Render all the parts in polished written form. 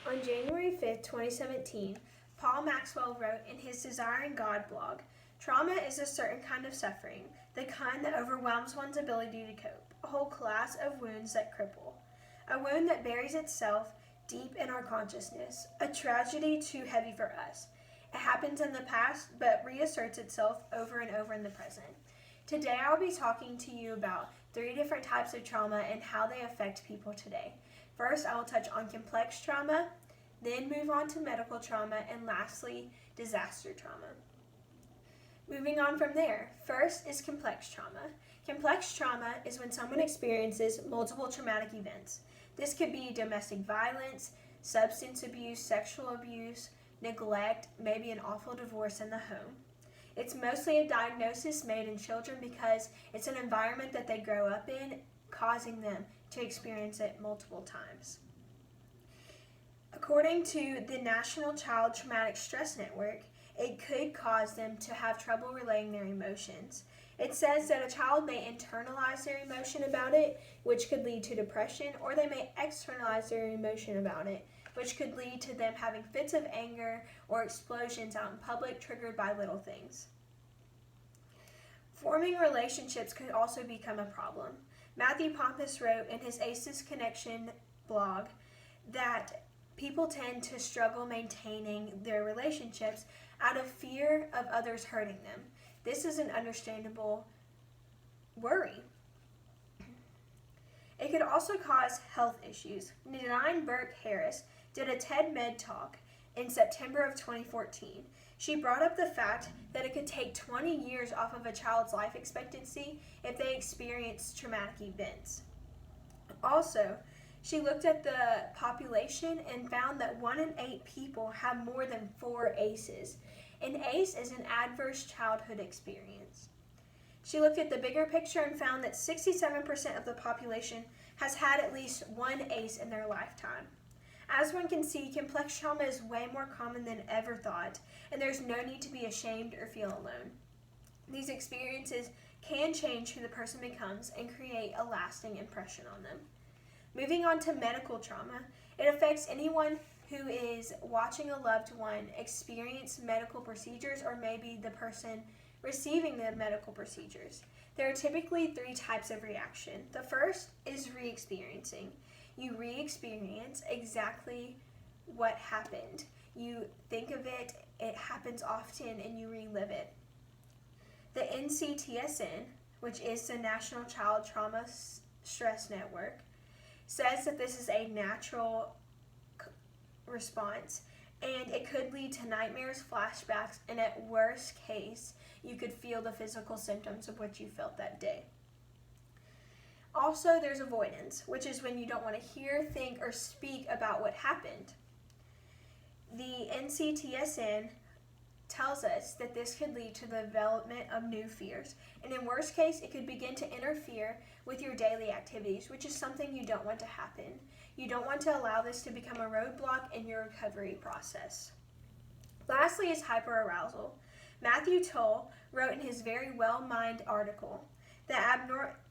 On January 5th, 2017, Paul Maxwell wrote in his Desiring God blog, "Trauma is a certain kind of suffering, the kind that overwhelms one's ability to cope, a whole class of wounds that cripple. A wound that buries itself deep in our consciousness, a tragedy too heavy for us. It happens in the past, but reasserts itself over and over in the present." Today I'll be talking to you about 3 different types of trauma and how they affect people today. First, I will touch on complex trauma, then move on to medical trauma, and lastly, disaster trauma. Moving on from there, first is complex trauma. Complex trauma is when someone experiences multiple traumatic events. This could be domestic violence, substance abuse, sexual abuse, neglect, maybe an awful divorce in the home. It's mostly a diagnosis made in children because it's an environment that they grow up in, causing them to experience it multiple times. According to the National Child Traumatic Stress Network, it could cause them to have trouble relaying their emotions. It says that a child may internalize their emotion about it, which could lead to depression, or they may externalize their emotion about it, which could lead to them having fits of anger or explosions out in public triggered by little things. Forming relationships could also become a problem. Matthew Pompous wrote in his ACEs Connection blog that people tend to struggle maintaining their relationships out of fear of others hurting them. This is an understandable worry. It could also cause health issues. Nadine Burke Harris did a TED Med talk in September of 2014. She brought up the fact that it could take 20 years off of a child's life expectancy if they experience traumatic events. Also, she looked at the population and found that 1 in 8 people have more than 4 ACEs. An ACE is an adverse childhood experience. She looked at the bigger picture and found that 67% of the population has had at least 1 ACE in their lifetime. As one can see, complex trauma is way more common than ever thought, and there's no need to be ashamed or feel alone. These experiences can change who the person becomes and create a lasting impression on them. Moving on to medical trauma, it affects anyone who is watching a loved one experience medical procedures or maybe the person receiving the medical procedures. There are typically 3 types of reaction. The first is re-experiencing. You re-experience exactly what happened. You think of it, it happens often, and you relive it. The NCTSN, which is the National Child Trauma Stress Network, says that this is a natural response, and it could lead to nightmares, flashbacks, and at worst case, you could feel the physical symptoms of what you felt that day. Also, there's avoidance, which is when you don't want to hear, think, or speak about what happened. The NCTSN tells us that this could lead to the development of new fears, and in worst case, it could begin to interfere with your daily activities, which is something you don't want to happen. You don't want to allow this to become a roadblock in your recovery process. Lastly is hyperarousal. Matthew Toll wrote in his very well-mined article that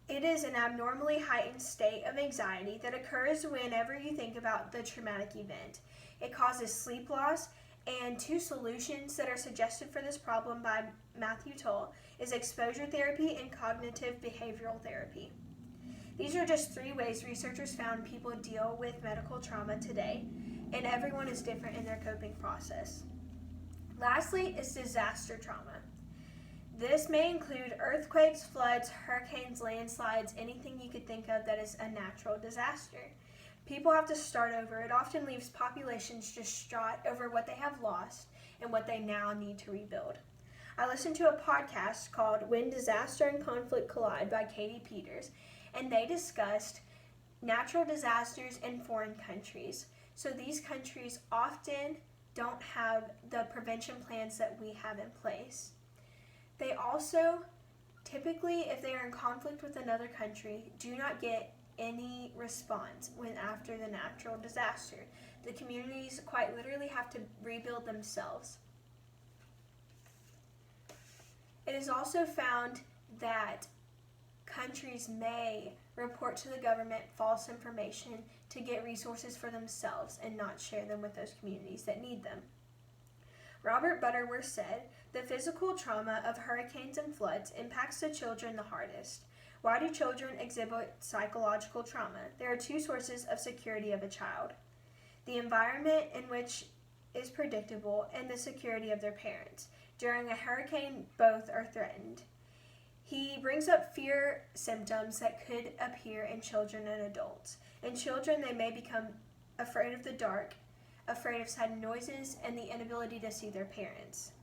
it is an abnormally heightened state of anxiety that occurs whenever you think about the traumatic event. It causes sleep loss, and 2 solutions that are suggested for this problem by Matthew Toll is exposure therapy and cognitive behavioral therapy. These are just 3 ways researchers found people deal with medical trauma today, and everyone is different in their coping process. Lastly is disaster trauma. This may include earthquakes, floods, hurricanes, landslides, anything you could think of that is a natural disaster. People have to start over. It often leaves populations distraught over what they have lost and what they now need to rebuild. I listened to a podcast called When Disaster and Conflict Collide by Katie Peters, and they discussed natural disasters in foreign countries. So these countries often don't have the prevention plans that we have in place. They also, typically, if they are in conflict with another country, do not get any response after the natural disaster. The communities quite literally have to rebuild themselves. It is also found that countries may report to the government false information to get resources for themselves and not share them with those communities that need them. Robert Butterworth said, "The physical trauma of hurricanes and floods impacts the children the hardest. Why do children exhibit psychological trauma? There are two sources of security of a child: the environment in which is predictable and the security of their parents. During a hurricane, both are threatened." He brings up fear symptoms that could appear in children and adults. In children, they may become afraid of the dark, afraid of sudden noises, and the inability to see their parents.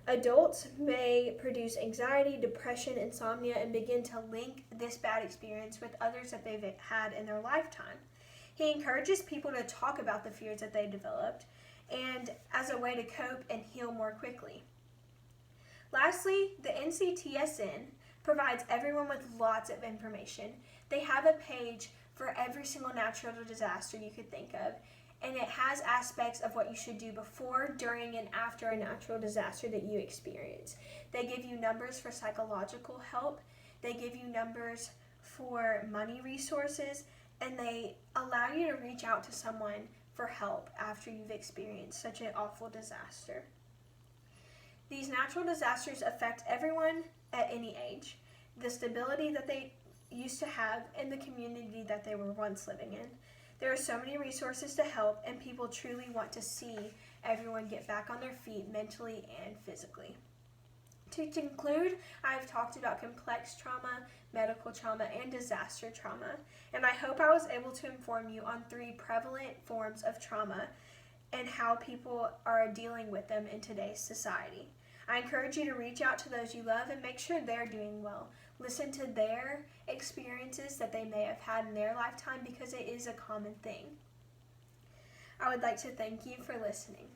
Adults may produce anxiety, depression, insomnia, and begin to link this bad experience with others that they've had in their lifetime. He encourages people to talk about the fears that they developed and as a way to cope and heal more quickly. Lastly, the NCTSN provides everyone with lots of information. They have a page for every single natural disaster you could think of, and it has aspects of what you should do before, during, and after a natural disaster that you experience. They give you numbers for psychological help, they give you numbers for money resources, and they allow you to reach out to someone for help after you've experienced such an awful disaster. These natural disasters affect everyone at any age. The stability that they used to have in the community that they were once living in. There are so many resources to help, and people truly want to see everyone get back on their feet mentally and physically. To conclude, I've talked about complex trauma, medical trauma, and disaster trauma, and I hope I was able to inform you on 3 prevalent forms of trauma and how people are dealing with them in today's society. I encourage you to reach out to those you love and make sure they're doing well. Listen to their experiences that they may have had in their lifetime, because it is a common thing. I would like to thank you for listening.